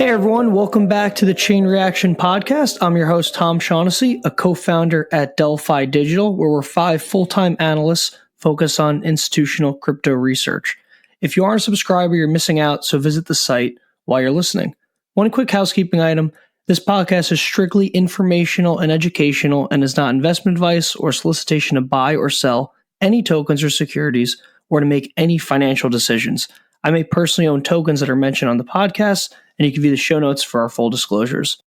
Hey everyone, welcome back to the Chain Reaction Podcast. I'm your host, Tom Shaughnessy, a co-founder at Delphi Digital, where we're 5 full-time analysts focused on institutional crypto research. If you aren't a subscriber, you're missing out, so visit the site while you're listening. One quick housekeeping item. This podcast is strictly informational and educational and is not investment advice or solicitation to buy or sell any tokens or securities or to make any financial decisions. I may personally own tokens that are mentioned on the podcast, and you can view the show notes for our full disclosures.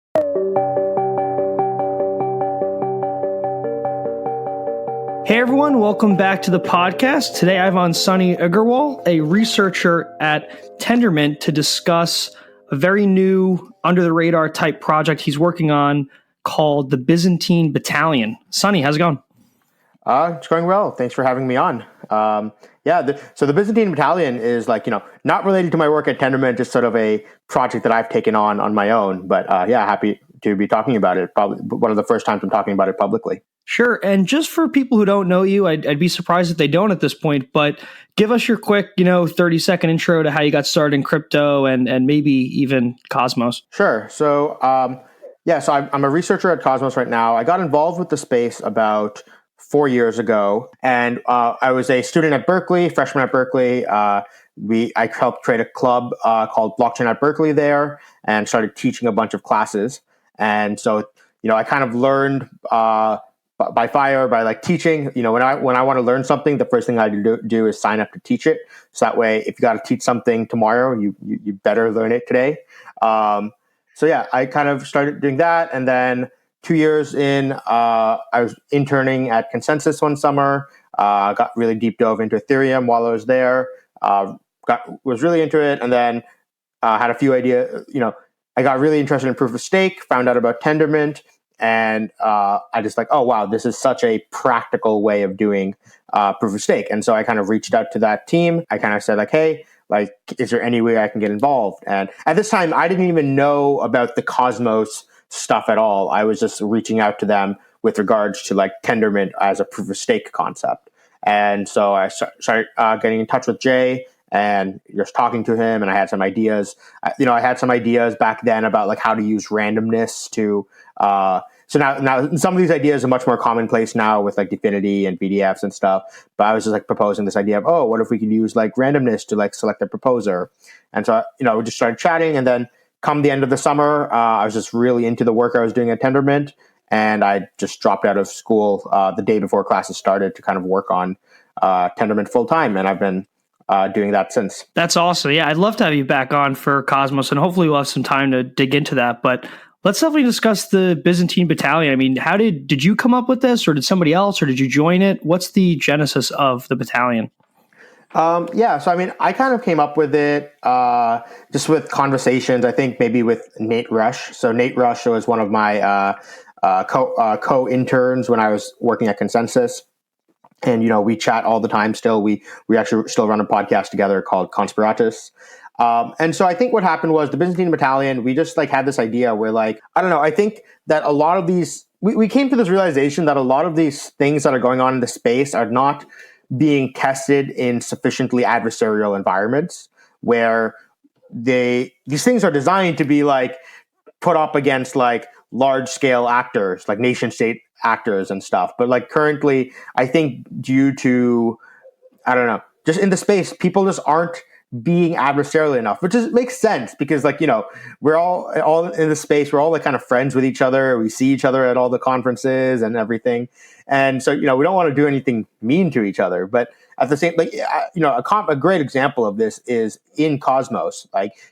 Hey everyone, welcome back to the podcast. Today I have on Sunny Aggarwal, a researcher at Tendermint, to discuss a very new, under-the-radar type project he's working on called the Byzantine Battalion. Sunny, how's it going? It's going well. Thanks for having me on. So the Byzantine Battalion is not related to my work at Tendermint, just sort of a project that I've taken on my own. But happy to be talking about it. Probably one of the first times I'm talking about it publicly. Sure. And just for people who don't know you, I'd be surprised if they don't at this point, but give us your quick, 30-second intro to how you got started in crypto and maybe even Cosmos. Sure. So, I'm a researcher at Cosmos right now. I got involved with the space about 4 years ago, and I was a student at Berkeley, freshman at Berkeley. I helped create a club called Blockchain at Berkeley there, and started teaching a bunch of classes. And so, I kind of learned by fire, by teaching. When I want to learn something, the first thing I do is sign up to teach it. So that way, if you got to teach something tomorrow, you better learn it today. I kind of started doing that, and then 2 years in, I was interning at Consensus one summer. Got really deep dove into Ethereum while I was there. Was really into it, and then had a few ideas. I got really interested in proof of stake. Found out about Tendermint, and I just oh wow, this is such a practical way of doing proof of stake. And so I kind of reached out to that team. I kind of said hey, is there any way I can get involved? And at this time, I didn't even know about the Cosmos stuff at all. I was just reaching out to them with regards to Tendermint as a proof of stake concept. And so I started getting in touch with Jay and just talking to him, and I had some ideas. I had some ideas back then about how to use randomness to. So now some of these ideas are much more commonplace now with Dfinity and BDFs and stuff. But I was just proposing this idea of what if we could use randomness to select a proposer? And so we just started chatting, and then come the end of the summer, I was just really into the work I was doing at Tendermint, and I just dropped out of school the day before classes started to kind of work on Tendermint full time, and I've been doing that since. That's awesome. Yeah, I'd love to have you back on for Cosmos, and hopefully we'll have some time to dig into that. But let's definitely discuss the Byzantine Battalion. I mean, how did you come up with this, or did somebody else, or did you join it? What's the genesis of the battalion? I kind of came up with it just with conversations, I think maybe with Nate Rush. So Nate Rush was one of my co-interns when I was working at Consensus. And, we chat all the time still. We actually still run a podcast together called Conspiratus. And so I think what happened was the Byzantine Battalion, we just had this idea where I think that a lot of these, we came to this realization that a lot of these things that are going on in the space are not being tested in sufficiently adversarial environments where these things are designed to be put up against large scale actors, nation state actors and stuff. But currently, I think due to, just in the space, people just aren't being adversarial enough, which makes sense because we're all in the space. We're all kind of friends with each other. We see each other at all the conferences and everything. And so, we don't want to do anything mean to each other, but at the same, a great example of this is in Cosmos.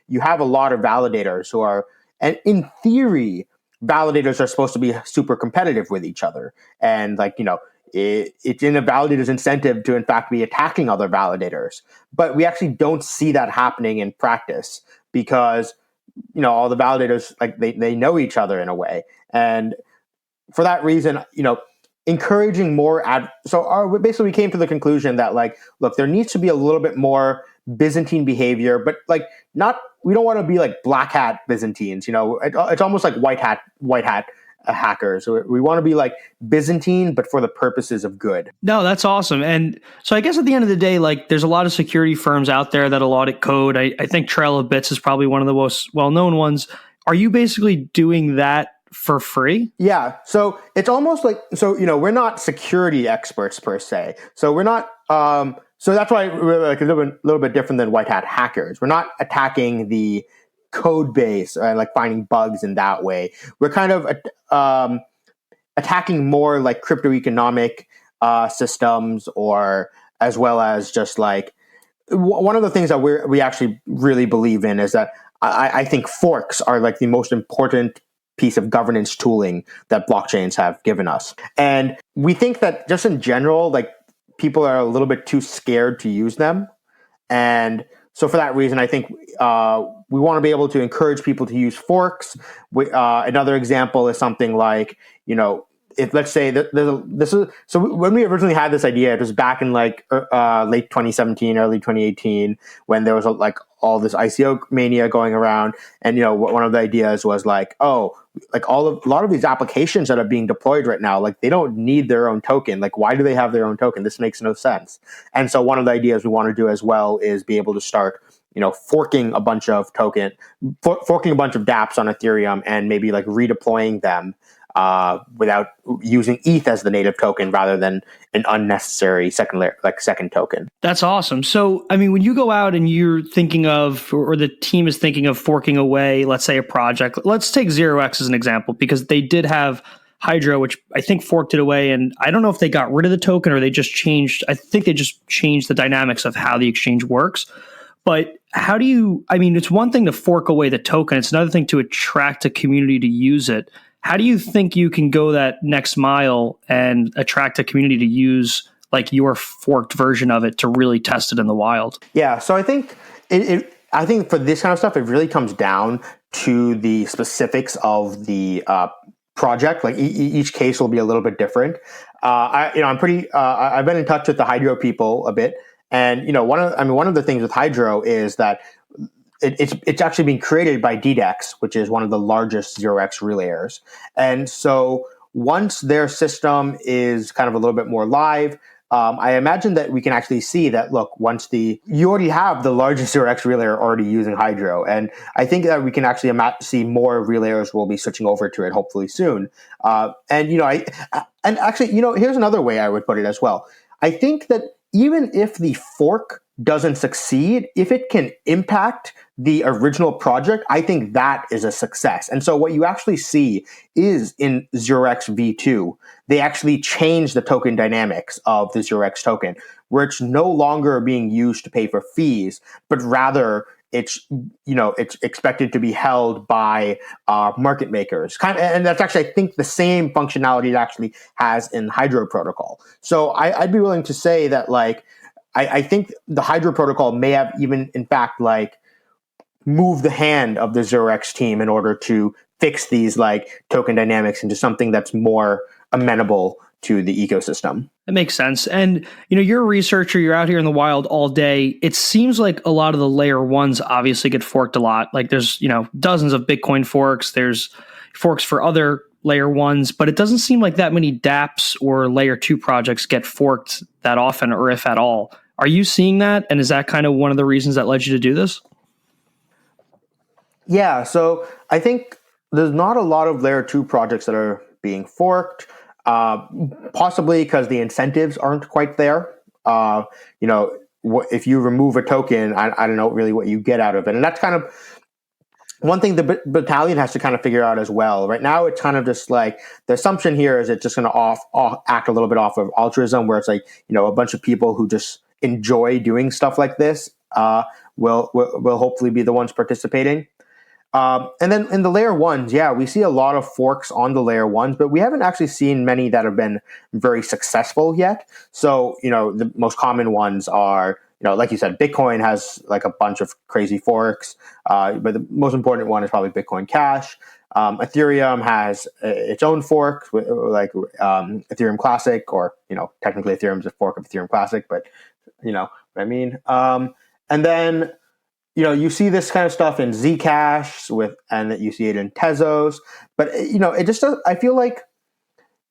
You have a lot of validators who are, and in theory, validators are supposed to be super competitive with each other. And it's in a validator's incentive to in fact be attacking other validators. But we actually don't see that happening in practice because, all the validators, they know each other in a way. And for that reason, encouraging more basically we came to the conclusion that look, there needs to be a little bit more Byzantine behavior, but we don't want to be black hat Byzantines. It's almost like white hat hackers. We want to be like Byzantine, but for the purposes of good. No, that's awesome. And so I guess at the end of the day, like there's a lot of security firms out there that'll audit code. I think Trail of Bits is probably one of the most well-known ones. Are you basically doing that for free? Yeah. So it's almost like, we're not security experts per se. So we're not, so that's why we're like a little bit different than white hat hackers. We're not attacking the code base and like finding bugs in that way. We're kind of attacking more like crypto economic systems, or as well as just like one of the things that we actually really believe in is that I think forks are like the most important piece of governance tooling that blockchains have given us. And we think that just in general, like people are a little bit too scared to use them. And so for that reason, I think we want to be able to encourage people to use forks. Another example is something like, if let's say that this is, so when we originally had this idea, it was back in like late 2017, early 2018, when there was like all this ICO mania going around. And, one of the ideas was like, a lot of these applications that are being deployed right now, like they don't need their own token. Like, why do they have their own token? This makes no sense. And so one of the ideas we want to do as well is be able to start, forking a bunch of dApps on Ethereum and maybe like redeploying them without using ETH as the native token rather than an unnecessary second token. That's awesome. So, I mean, when you go out and you're thinking of, or the team is thinking of forking away, let's say a project, let's take 0x as an example, because they did have Hydro, which I think forked it away. And I don't know if they got rid of the token or they just changed. I think they just changed the dynamics of how the exchange works. But how do you, it's one thing to fork away the token. It's another thing to attract a community to use it. How do you think you can go that next mile and attract a community to use like your forked version of it to really test it in the wild? Yeah, so I think I think for this kind of stuff, it really comes down to the specifics of the project. Like each case will be a little bit different. I've been in touch with the Hydro people a bit, and one of the things with Hydro is that it's actually being created by DDEX, which is one of the largest 0x relayers. And so once their system is kind of a little bit more live, I imagine that we can actually see that, look, you already have the largest 0x relayer already using Hydro. And I think that we can actually see more relayers will be switching over to it hopefully soon. Here's another way I would put it as well. I think that even if the fork doesn't succeed, if it can impact the original project, I think that is a success. And so what you actually see is in 0x V2, they actually change the token dynamics of the 0x token, where it's no longer being used to pay for fees, but rather it's expected to be held by market makers. And that's actually, I think, the same functionality it actually has in Hydro protocol. So I'd be willing to say that, like, I think the Hydro protocol may have even, in fact, like, move the hand of the 0x team in order to fix these like token dynamics into something that's more amenable to the ecosystem. That makes sense. And, you're a researcher, you're out here in the wild all day. It seems like a lot of the layer ones obviously get forked a lot. Like there's, dozens of Bitcoin forks. There's forks for other layer ones, but it doesn't seem like that many dApps or layer 2 projects get forked that often, or if at all. Are you seeing that? And is that kind of one of the reasons that led you to do this? Yeah, so I think there's not a lot of layer 2 projects that are being forked, possibly because the incentives aren't quite there. If you remove a token, I don't know really what you get out of it. And that's kind of one thing the battalion has to kind of figure out as well. Right now, it's kind of just like the assumption here is it's just going to act a little bit off of altruism, where it's like, a bunch of people who just enjoy doing stuff like this will hopefully be the ones participating. And then in the layer ones, yeah, we see a lot of forks on the layer ones, but we haven't actually seen many that have been very successful yet. So, the most common ones are, like you said, Bitcoin has like a bunch of crazy forks, but the most important one is probably Bitcoin Cash. Ethereum has its own fork, like Ethereum Classic, or, technically Ethereum is a fork of Ethereum Classic, but you know what I mean. And then, you see this kind of stuff in Zcash and that you see it in Tezos, but it just does, I feel like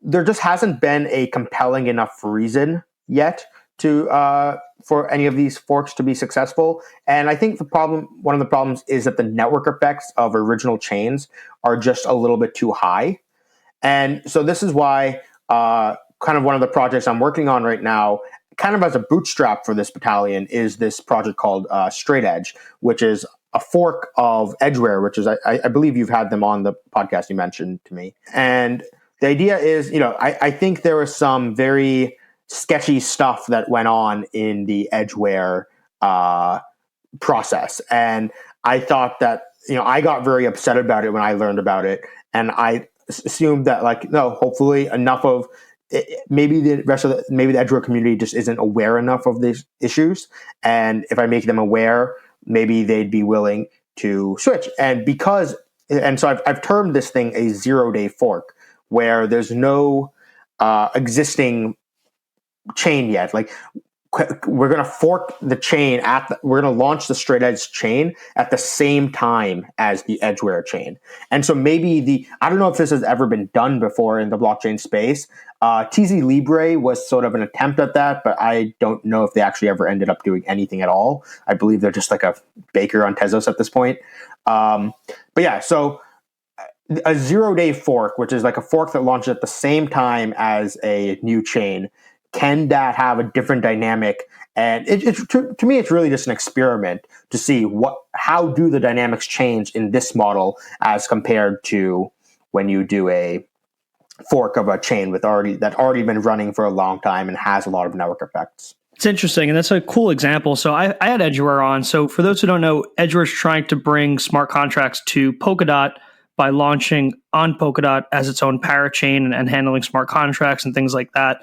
there just hasn't been a compelling enough reason yet to for any of these forks to be successful. And I think one of the problems is that the network effects of original chains are just a little bit too high. And so this is why kind of one of the projects I'm working on right now, kind of as a bootstrap for this battalion, is this project called Straight Edge, which is a fork of Edgeware, which is, I believe you've had them on the podcast you mentioned to me. And the idea is, I think there was some very sketchy stuff that went on in the Edgeware process. And I thought that, I got very upset about it when I learned about it. And I assumed that, hopefully enough of maybe the Edgeware community just isn't aware enough of these issues. And if I make them aware, maybe they'd be willing to switch. And so I've termed this thing a 0-day fork, where there's no existing chain yet. Like, we're going to fork the chain we're going to launch the Straight Edge chain at the same time as the Edgeware chain. And so maybe I don't know if this has ever been done before in the blockchain space. TZ Libre was sort of an attempt at that, but I don't know if they actually ever ended up doing anything at all. I believe they're just like a baker on Tezos at this point. But yeah, so a 0-day fork, which is like a fork that launches at the same time as a new chain, can that have a different dynamic? And to me, it's really just an experiment to see how do the dynamics change in this model as compared to when you do a fork of a chain that's already been running for a long time and has a lot of network effects. It's interesting, and that's a cool example. So I had Edgeware on. So for those who don't know, Edgeware is trying to bring smart contracts to Polkadot by launching on Polkadot as its own parachain and handling smart contracts and things like that.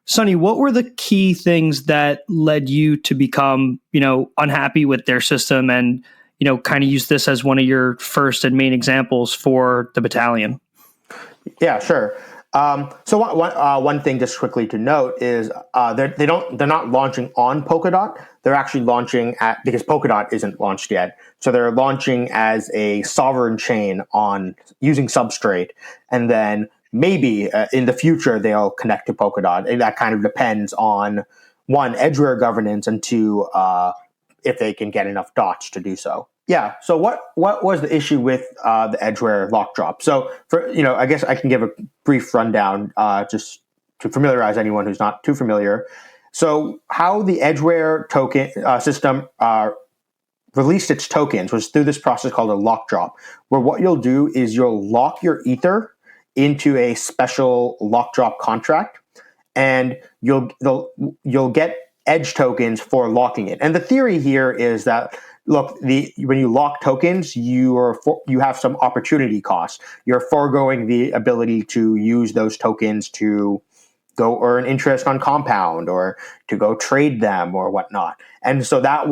Sunny, what were the key things that led you to become, unhappy with their system and, kind of use this as one of your first and main examples for the battalion? Yeah, sure. So one thing just quickly to note is they're not launching on Polkadot. They're actually launching because Polkadot isn't launched yet. So they're launching as a sovereign chain using Substrate, and then maybe in the future they'll connect to Polkadot. And that kind of depends on, one, Edgeware governance, and two, if they can get enough dots to do so. Yeah. So what was the issue with the Edgeware lock drop? So I guess I can give a brief rundown just to familiarize anyone who's not too familiar. So how the Edgeware token system released its tokens was through this process called a lock drop, where what you'll do is you'll lock your Ether into a special lock drop contract, and you'll get edge tokens for locking it. And the theory here is that, look, when you lock tokens, you have some opportunity cost. You're foregoing the ability to use those tokens to go earn interest on Compound or to go trade them or whatnot. And so that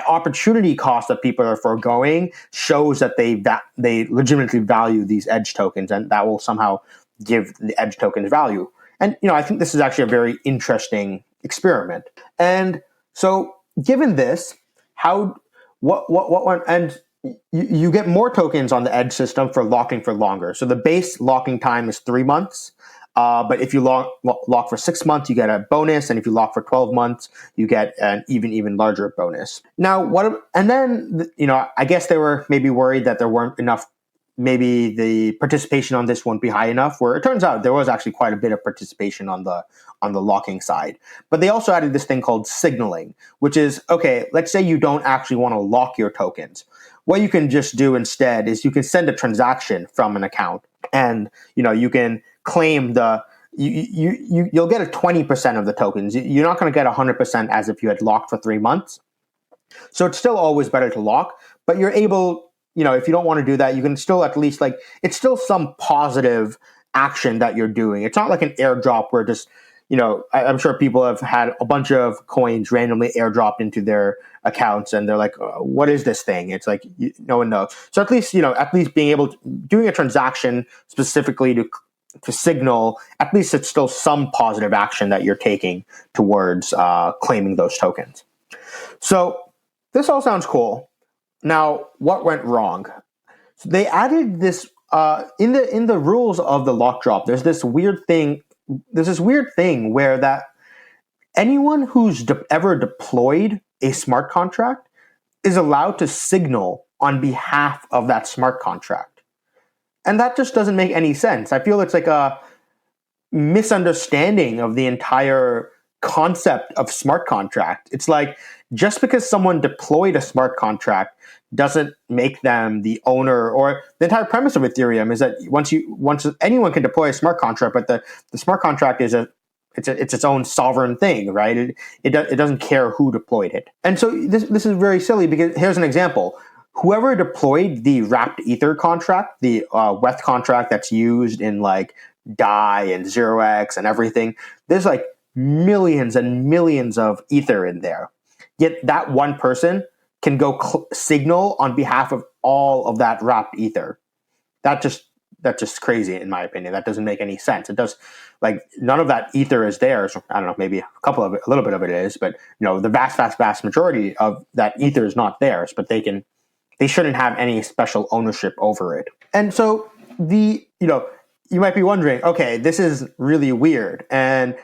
opportunity cost that people are foregoing shows that they legitimately value these edge tokens, and that will somehow give the edge tokens value. And I think this is actually a very interesting experiment. And so, given this, you get more tokens on the edge system for locking for longer. So the base locking time is 3 months. But if you lock for 6 months, you get a bonus, and if you lock for 12 months, you get an even larger bonus. Now, I guess they were maybe worried that there weren't enough. Maybe the participation on this won't be high enough. Where it turns out there was actually quite a bit of participation on the locking side. But they also added this thing called signaling, which is, okay, let's say you don't actually want to lock your tokens. What you can just do instead is you can send a transaction from an account, and you can claim you'll get a 20% of the tokens. You're not going to get 100% as if you had locked for 3 months. So it's still always better to lock, but you're able, if you don't want to do that, you can still at least it's still some positive action that you're doing. It's not like an airdrop where just, I'm sure people have had a bunch of coins randomly airdropped into their accounts, and they're like, what is this thing? It's like, no one knows. So at least being doing a transaction specifically to signal, at least it's still some positive action that you're taking towards claiming those tokens. So this all sounds cool, Now, what went wrong? So they added this in the rules of the lock drop. There's this weird thing. There's this weird thing where that anyone who's ever deployed a smart contract is allowed to signal on behalf of that smart contract, and that just doesn't make any sense. I feel it's like a misunderstanding of the entire concept of smart contract. It's like just because someone deployed a smart contract doesn't make them the owner, or the entire premise of Ethereum is that once anyone can deploy a smart contract, but the smart contract is it's its own sovereign thing, right? It doesn't care who deployed it. And so this is very silly, because here's an example. Whoever deployed the wrapped ether contract, the WETH contract that's used in like DAI and 0x and everything, there's like millions and millions of ether in there. Yet that one person can go signal on behalf of all of that wrapped ether. That's just crazy, in my opinion. That doesn't make any sense. It does, like, none of that ether is theirs. I don't know, maybe a little bit of it is, but the vast majority of that ether is not theirs. But they shouldn't have any special ownership over it. And so you might be wondering, okay, this is really weird. And,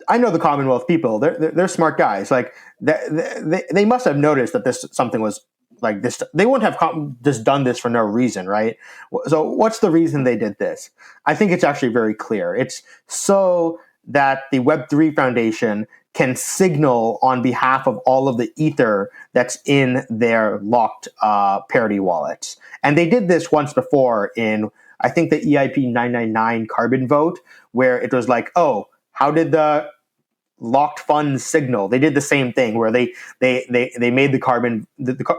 I know the Commonwealth people, they're smart guys. Like, they must have noticed that something was like this. They wouldn't have just done this for no reason, right? So what's the reason they did this? I think it's actually very clear. It's so that the Web3 Foundation can signal on behalf of all of the ether that's in their locked parity wallets. And they did this once before in, I think, the EIP 999 carbon vote, where it was like, oh, how did the locked funds signal? They did the same thing where they made the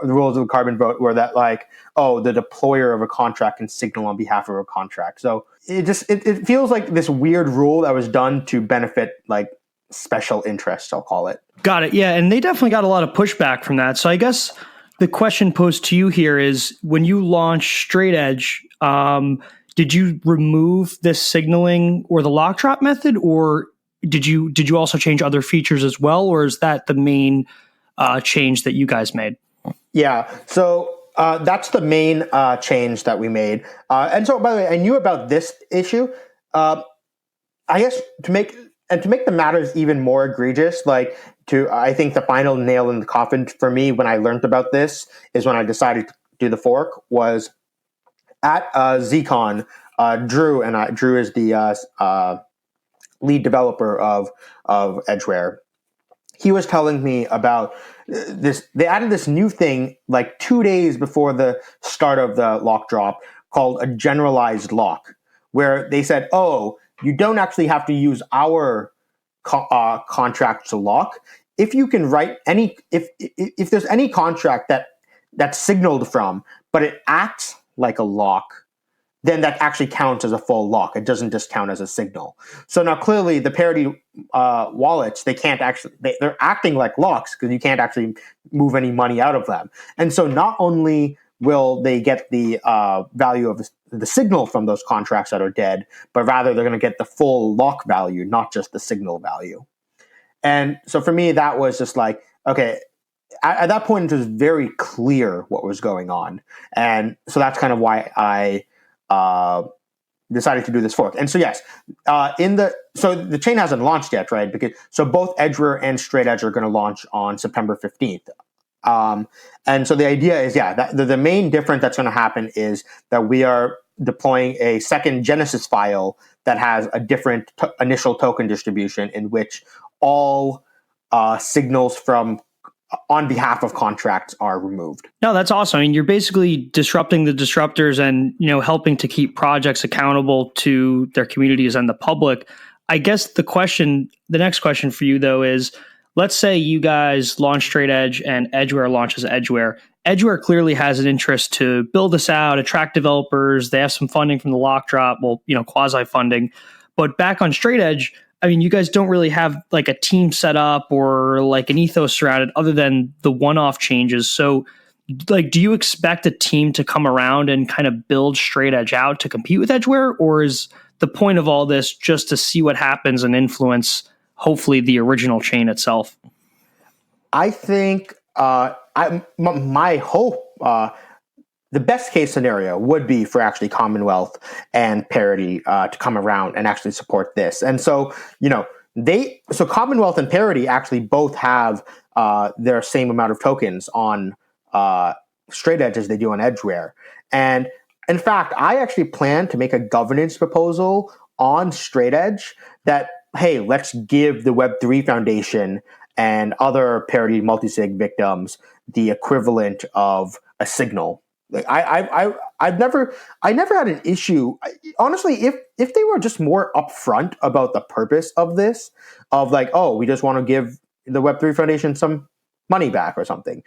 rules of the carbon vote where that, like, oh, the deployer of a contract can signal on behalf of a contract. So it feels like this weird rule that was done to benefit like special interests, I'll call it. Got it. Yeah, and they definitely got a lot of pushback from that. So I guess the question posed to you here is, when you launched Straight Edge, did you remove this signaling or the lock drop method, or did you also change other features as well, or is that the main change that you guys made? Yeah, so that's the main change that we made. And so, by the way, I knew about this issue. I guess to make the matters even more egregious, I think the final nail in the coffin for me when I learned about this is when I decided to do the fork was at ZCon. Drew is the lead developer of Edgeware. He was telling me about this. They added this new thing like 2 days before the start of the lock drop called a generalized lock, where they said, oh, you don't actually have to use our contract to lock. If you can write if there's any contract that's signaled from, but it acts like a lock, then that actually counts as a full lock. It doesn't just count as a signal. So now clearly the parity wallets, they're acting like locks because you can't actually move any money out of them. And so not only will they get the value of the signal from those contracts that are dead, but rather they're going to get the full lock value, not just the signal value. And so for me, that was just like, okay, at that point, it was very clear what was going on. And so that's kind of why I decided to do this fork. And so, yes, so the chain hasn't launched yet, right? So both Edgeware and Straight Edge are going to launch on September 15th. And so the idea is, that the main difference that's going to happen is that we are deploying a second Genesis file that has a different initial token distribution in which all signals from on behalf of contracts are removed. No, that's awesome. I mean, you're basically disrupting the disruptors and, helping to keep projects accountable to their communities and the public. I guess the next question for you though is, let's say you guys launch Straight Edge and Edgeware launches Edgeware. Edgeware clearly has an interest to build this out, attract developers. They have some funding from the lock drop, quasi funding. But back on Straight Edge, I mean, you guys don't really have like a team set up or like an ethos surrounded other than the one-off changes. So like, do you expect a team to come around and kind of build Straight Edge out to compete with Edgeware? Or is the point of all this just to see what happens and influence, hopefully, the original chain itself? I think my hope the best case scenario would be for actually Commonwealth and Parity to come around and actually support this. And so, so Commonwealth and Parity actually both have their same amount of tokens on Straight Edge as they do on Edgeware. And in fact, I actually plan to make a governance proposal on Straight Edge that, hey, let's give the Web3 Foundation and other Parity multisig victims the equivalent of a signal. Like I never had an issue. Honestly, if they were just more upfront about the purpose of this, of like, oh, we just want to give the Web3 Foundation some money back or something,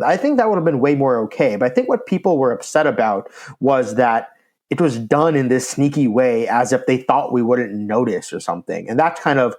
I think that would have been way more okay. But I think what people were upset about was that it was done in this sneaky way, as if they thought we wouldn't notice or something. And that's kind of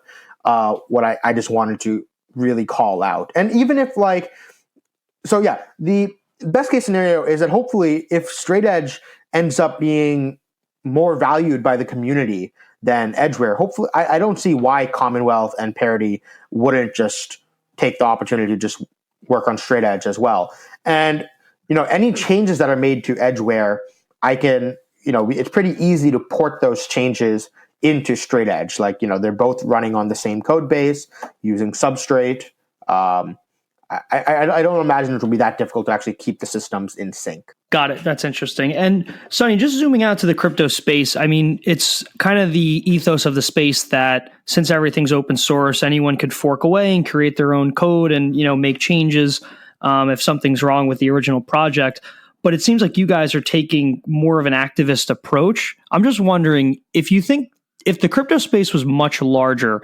what I just wanted to really call out. And even if the best case scenario is that hopefully if Straight Edge ends up being more valued by the community than Edgeware, hopefully I don't see why Commonwealth and Parity wouldn't just take the opportunity to just work on Straight Edge as well. And, any changes that are made to Edgeware, I can, it's pretty easy to port those changes into Straight Edge. Like, they're both running on the same code base using Substrate. I don't imagine it will be that difficult to actually keep the systems in sync. Got it. That's interesting. And Sunny, just zooming out to the crypto space, I mean, it's kind of the ethos of the space that since everything's open source, anyone could fork away and create their own code and, make changes if something's wrong with the original project. But it seems like you guys are taking more of an activist approach. I'm just wondering if the crypto space was much larger,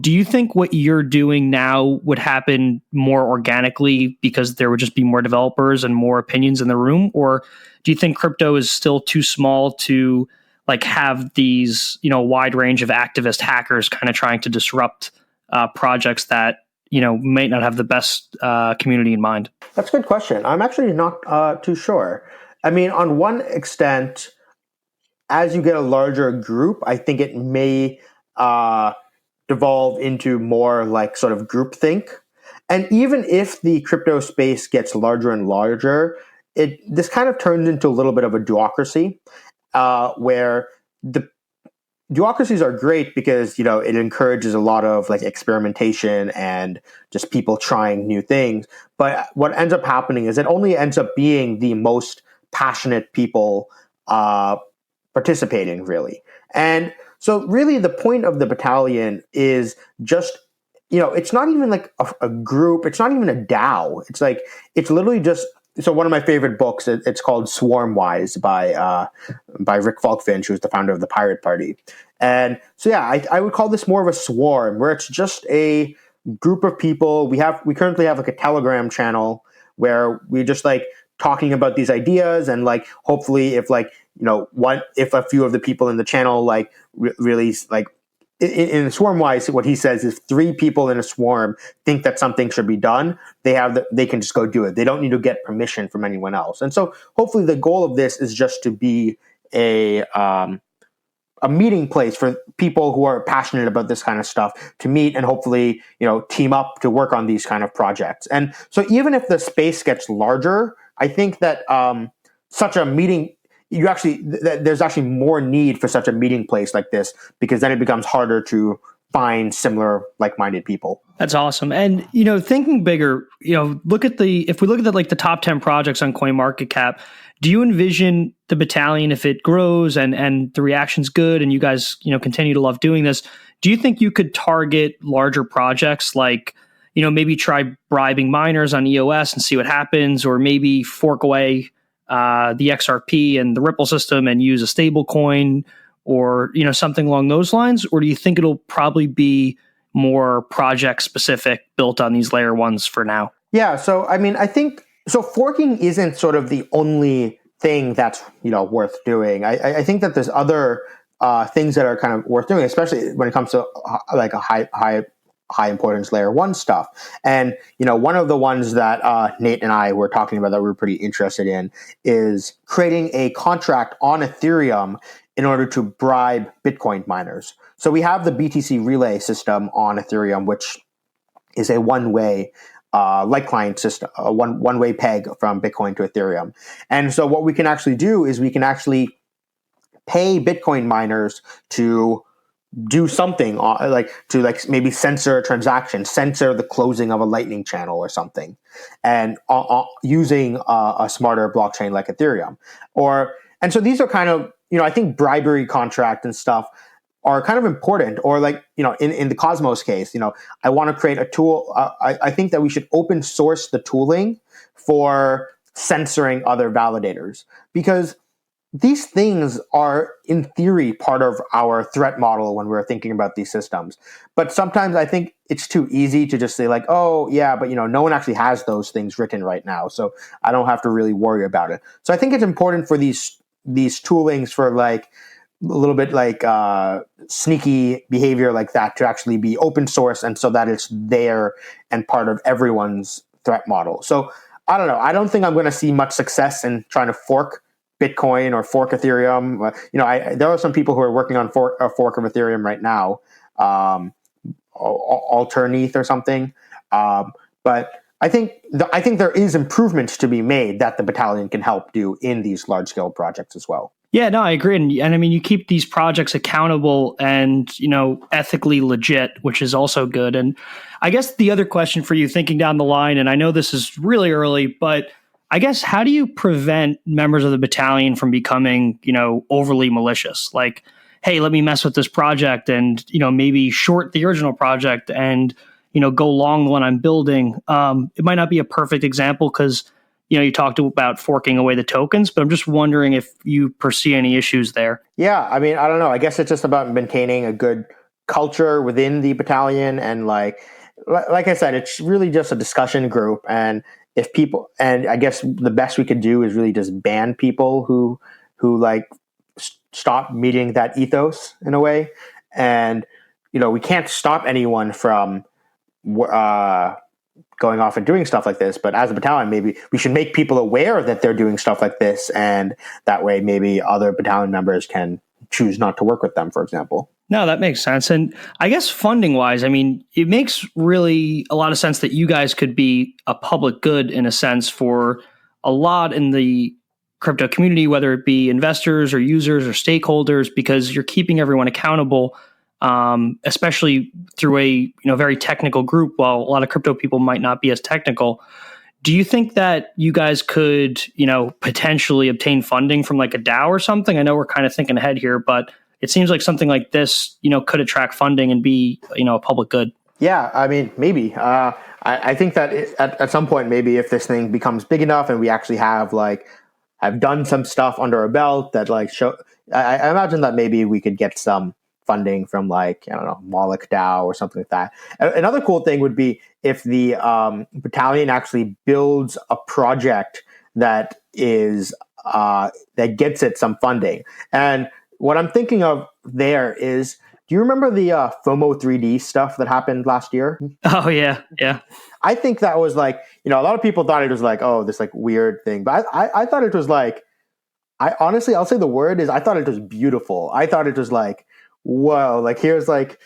do you think what you're doing now would happen more organically because there would just be more developers and more opinions in the room? Or do you think crypto is still too small to have these, wide range of activist hackers kind of trying to disrupt projects that, might not have the best community in mind? That's a good question. I'm actually not too sure. I mean, on one extent, as you get a larger group, I think it may devolve into more like sort of groupthink. And even if the crypto space gets larger and larger, this kind of turns into a little bit of a duocracy, where the duocracies are great because, it encourages a lot of like experimentation and just people trying new things. But what ends up happening is it only ends up being the most passionate people participating, really. And so really the point of the battalion is just, it's not even like a group. It's not even a DAO. It's literally just, so one of my favorite books, it's called Swarmwise by Rick Falkfinch, who's the founder of the Pirate Party. And so, I would call this more of a swarm, where it's just a group of people. We currently have like a Telegram channel where we just like talking about these ideas, and like hopefully if if a few of the people in the channel really in Swarmwise, what he says is 3 people in a swarm think that something should be done. They can just go do it. They don't need to get permission from anyone else. And so hopefully the goal of this is just to be a meeting place for people who are passionate about this kind of stuff to meet and hopefully, team up to work on these kind of projects. And so even if the space gets larger, I think that such a meeting, there's actually more need for such a meeting place like this, because then it becomes harder to find similar like-minded people. That's awesome. And, thinking bigger, if we look at the top 10 projects on CoinMarketCap, do you envision the battalion, if it grows and the reaction's good and you guys, continue to love doing this, do you think you could target larger projects like, maybe try bribing miners on EOS and see what happens, or maybe fork away the XRP and the Ripple system and use a stable coin, or something along those lines? Or do you think it'll probably be more project specific, built on these layer ones for now? Yeah, so I mean, I think forking isn't sort of the only thing that's worth doing. I think that there's other things that are kind of worth doing, especially when it comes to like a high importance layer 1 stuff. And one of the ones that Nate and I were talking about that we were pretty interested in is creating a contract on Ethereum in order to bribe Bitcoin miners. So we have the BTC relay system on Ethereum, which is a one-way light client system, one-way peg from Bitcoin to Ethereum. And so what we can actually do is we can actually pay Bitcoin miners to do something to maybe censor a transaction, censor the closing of a lightning channel or something, and using a smarter blockchain like Ethereum. And so these are kind of, I think bribery contract and stuff are kind of important. Or in the Cosmos case, I want to create a tool. I think that we should open source the tooling for censoring other validators, because these things are, in theory, part of our threat model when we're thinking about these systems. But sometimes I think it's too easy to just say oh, yeah, but no one actually has those things written right now, so I don't have to really worry about it. So I think it's important for these toolings for a little bit sneaky behavior like that to actually be open source, and so that it's there and part of everyone's threat model. So I don't know. I don't think I'm going to see much success in trying to fork Bitcoin or fork Ethereum. There are some people who are working on a fork of Ethereum right now, Alterneth or something. But I think there is improvements to be made that the battalion can help do in these large scale projects as well. Yeah, no, I agree. And I mean, you keep these projects accountable and, ethically legit, which is also good. And I guess the other question for you, thinking down the line, and I know this is really early, but I guess, how do you prevent members of the battalion from becoming, overly malicious? Like, hey, let me mess with this project and, maybe short the original project and, go long the one I'm building. It might not be a perfect example because, you talked about forking away the tokens, but I'm just wondering if you foresee any issues there. Yeah, I mean, I don't know. I guess it's just about maintaining a good culture within the battalion. And like I said, it's really just a discussion group. And I guess the best we could do is really just ban people who stop meeting that ethos in a way. And, we can't stop anyone from going off and doing stuff like this. But as a battalion, maybe we should make people aware that they're doing stuff like this. And that way, maybe other battalion members can choose not to work with them, for example. No, that makes sense. And I guess funding wise, I mean, it makes really a lot of sense that you guys could be a public good in a sense for a lot in the crypto community, whether it be investors or users or stakeholders, because you're keeping everyone accountable, especially through a very technical group, while a lot of crypto people might not be as technical. Do you think that you guys could, potentially obtain funding from like a DAO or something? I know we're kind of thinking ahead here, but it seems like something like this, could attract funding and be, a public good. Yeah, I mean, maybe. I think that at some point, maybe if this thing becomes big enough and we actually have done some stuff under our belt that I imagine that maybe we could get some funding from Moloch DAO or something like that. Another cool thing would be if the battalion actually builds a project that is that gets it some funding. And what I'm thinking of there is, do you remember the FOMO 3D stuff that happened last year? Oh, yeah. Yeah. I think that was a lot of people thought it was this weird thing. But I thought it was I'll say the word is, I thought it was beautiful. I thought it was whoa, here's it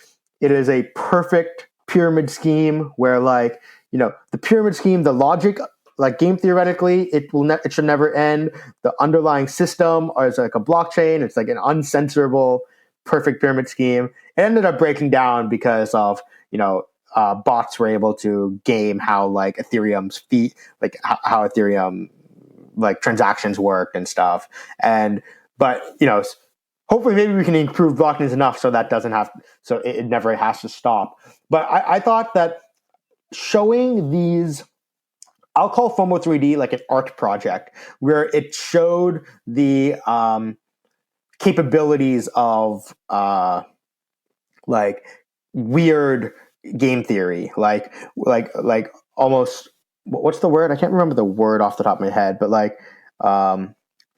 is a perfect pyramid scheme where the pyramid scheme, the logic, game theoretically, it should never end. The underlying system is like a blockchain. It's like an uncensorable, perfect pyramid scheme. It ended up breaking down because of bots were able to game how Ethereum's fee, how Ethereum transactions work and stuff. But hopefully maybe we can improve blockchains enough so that so it never has to stop. But I thought that showing these, I'll call FOMO 3D an art project where it showed the capabilities of weird game theory, almost, what's the word? I can't remember the word off the top of my head, but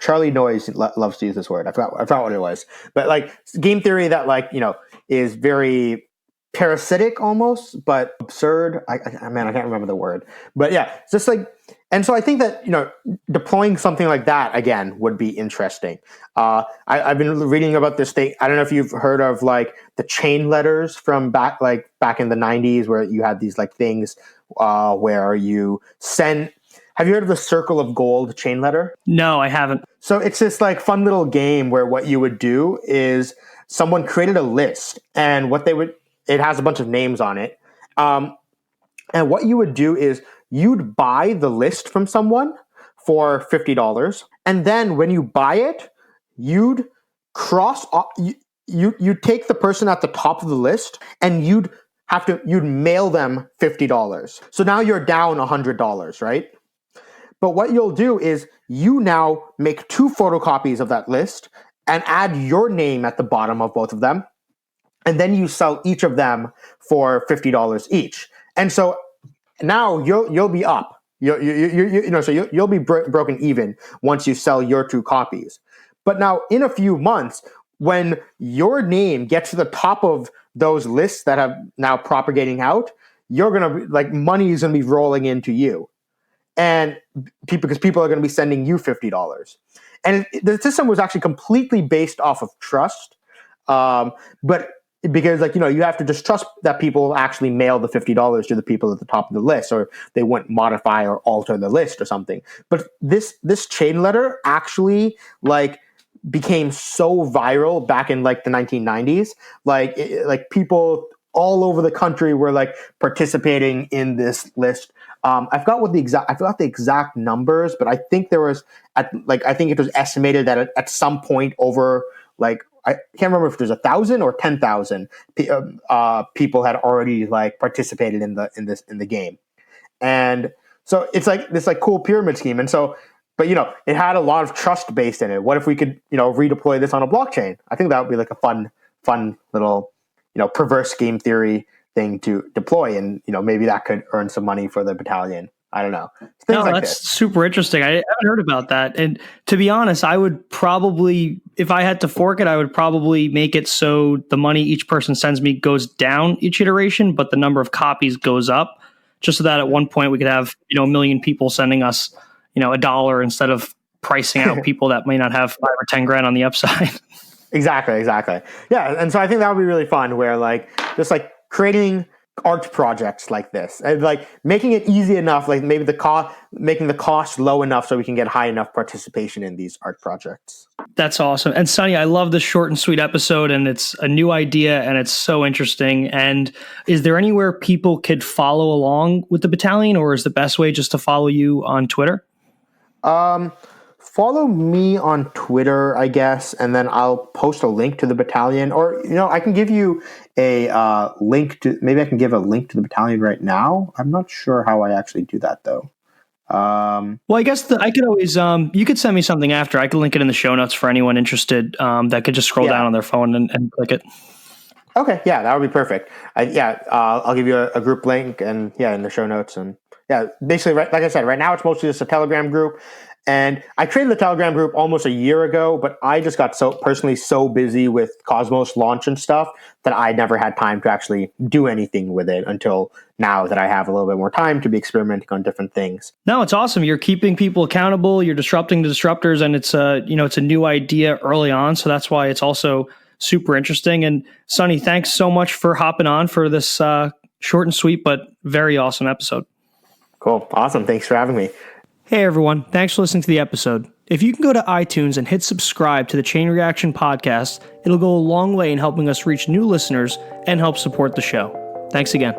Charlie Noyes loves to use this word. I forgot what it was, but game theory that is very parasitic almost, but absurd. I can't remember the word, but yeah, it's just And so I think that, deploying something like that again would be interesting. I've been reading about this thing. I don't know if you've heard of like the chain letters from back in the 90s, where you had these like things where you send. Have you heard of the circle of gold chain letter? No, I haven't. So it's this like fun little game where what you would do is someone created a list, and it has a bunch of names on it. And what you would do is you'd buy the list from someone for $50. And then when you buy it, you'd you'd take the person at the top of the list and you'd mail them $50. So now you're down $100, right? But what you'll do is you now make 2 photocopies of that list and add your name at the bottom of both of them. And then you sell each of them for $50 each. And so now you'll be up. You'll be broken even once you sell your 2 copies. But now in a few months, when your name gets to the top of those lists that have now propagating out, you're gonna be like, money is gonna be rolling into you, and because people are gonna be sending you $50. And the system was actually completely based off of trust, but because you have to just trust that people actually mail the $50 to the people at the top of the list, or they wouldn't modify or alter the list or something. But this chain letter actually became so viral back in the 1990s. Like people all over the country were participating in this list. I forgot the exact numbers, but I think there was I think it was estimated that at some point over I can't remember if there's 1,000 or 10,000 people had already participated in the game. And so it's this cool pyramid scheme. And so, but it had a lot of trust based in it. What if we could redeploy this on a blockchain? I think that would be a fun little perverse game theory thing to deploy, and maybe that could earn some money for the battalion. I don't know. That's super interesting. I haven't heard about that. And to be honest, I would probably, if I had to fork it, I would probably make it so the money each person sends me goes down each iteration, but the number of copies goes up, just so that at one point we could have, a million people sending us, $1 instead of pricing out people that may not have 5 or 10 grand on the upside. Exactly. Yeah. And so I think that would be really fun, where just creating art projects like this, and making it easy enough, maybe making the cost low enough so we can get high enough participation in these art projects. That's awesome. And Sunny, I love this short and sweet episode, and it's a new idea and it's so interesting. And is there anywhere people could follow along with the battalion, or is the best way just to follow you on Twitter? Follow me on Twitter, I guess, and then I'll post a link to the battalion, or I can give you a link to. Maybe I can give a link to the battalion right now. I'm not sure how I actually do that though. Well, I guess I could always. You could send me something after. I could link it in the show notes for anyone interested. That could just scroll down on their phone and click it. Okay, yeah, that would be perfect. I'll give you a group link, and in the show notes, and basically, like I said, right now it's mostly just a Telegram group. And I created the Telegram group almost a year ago, but I just got so busy with Cosmos launch and stuff that I never had time to actually do anything with it until now that I have a little bit more time to be experimenting on different things. No, it's awesome. You're keeping people accountable. You're disrupting the disruptors, and it's a new idea early on. So that's why it's also super interesting. And Sunny, thanks so much for hopping on for this short and sweet, but very awesome episode. Cool. Awesome. Thanks for having me. Hey everyone, thanks for listening to the episode. If you can go to iTunes and hit subscribe to the Chain Reaction Podcast, it'll go a long way in helping us reach new listeners and help support the show. Thanks again.